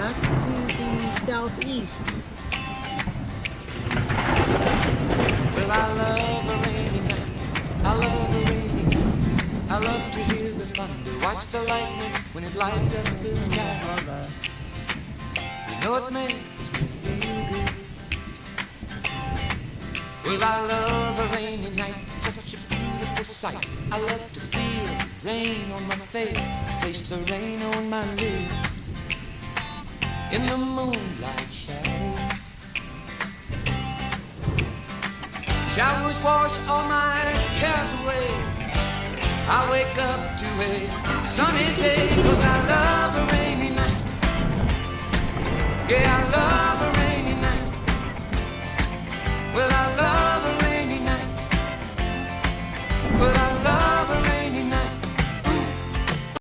That's to the southeast. Well, I love a rainy night. I love a rainy night. I love to hear the thunder, watch the lightning when it lights up the sky. You know it makes me feel good. Well, I love a rainy night, such a beautiful sight. I love to feel rain on my face, taste the rain on my lips. In the moonlight shadows, showers wash all my cares away. I wake up to a sunny day, 'cause I love a rainy night. Yeah, I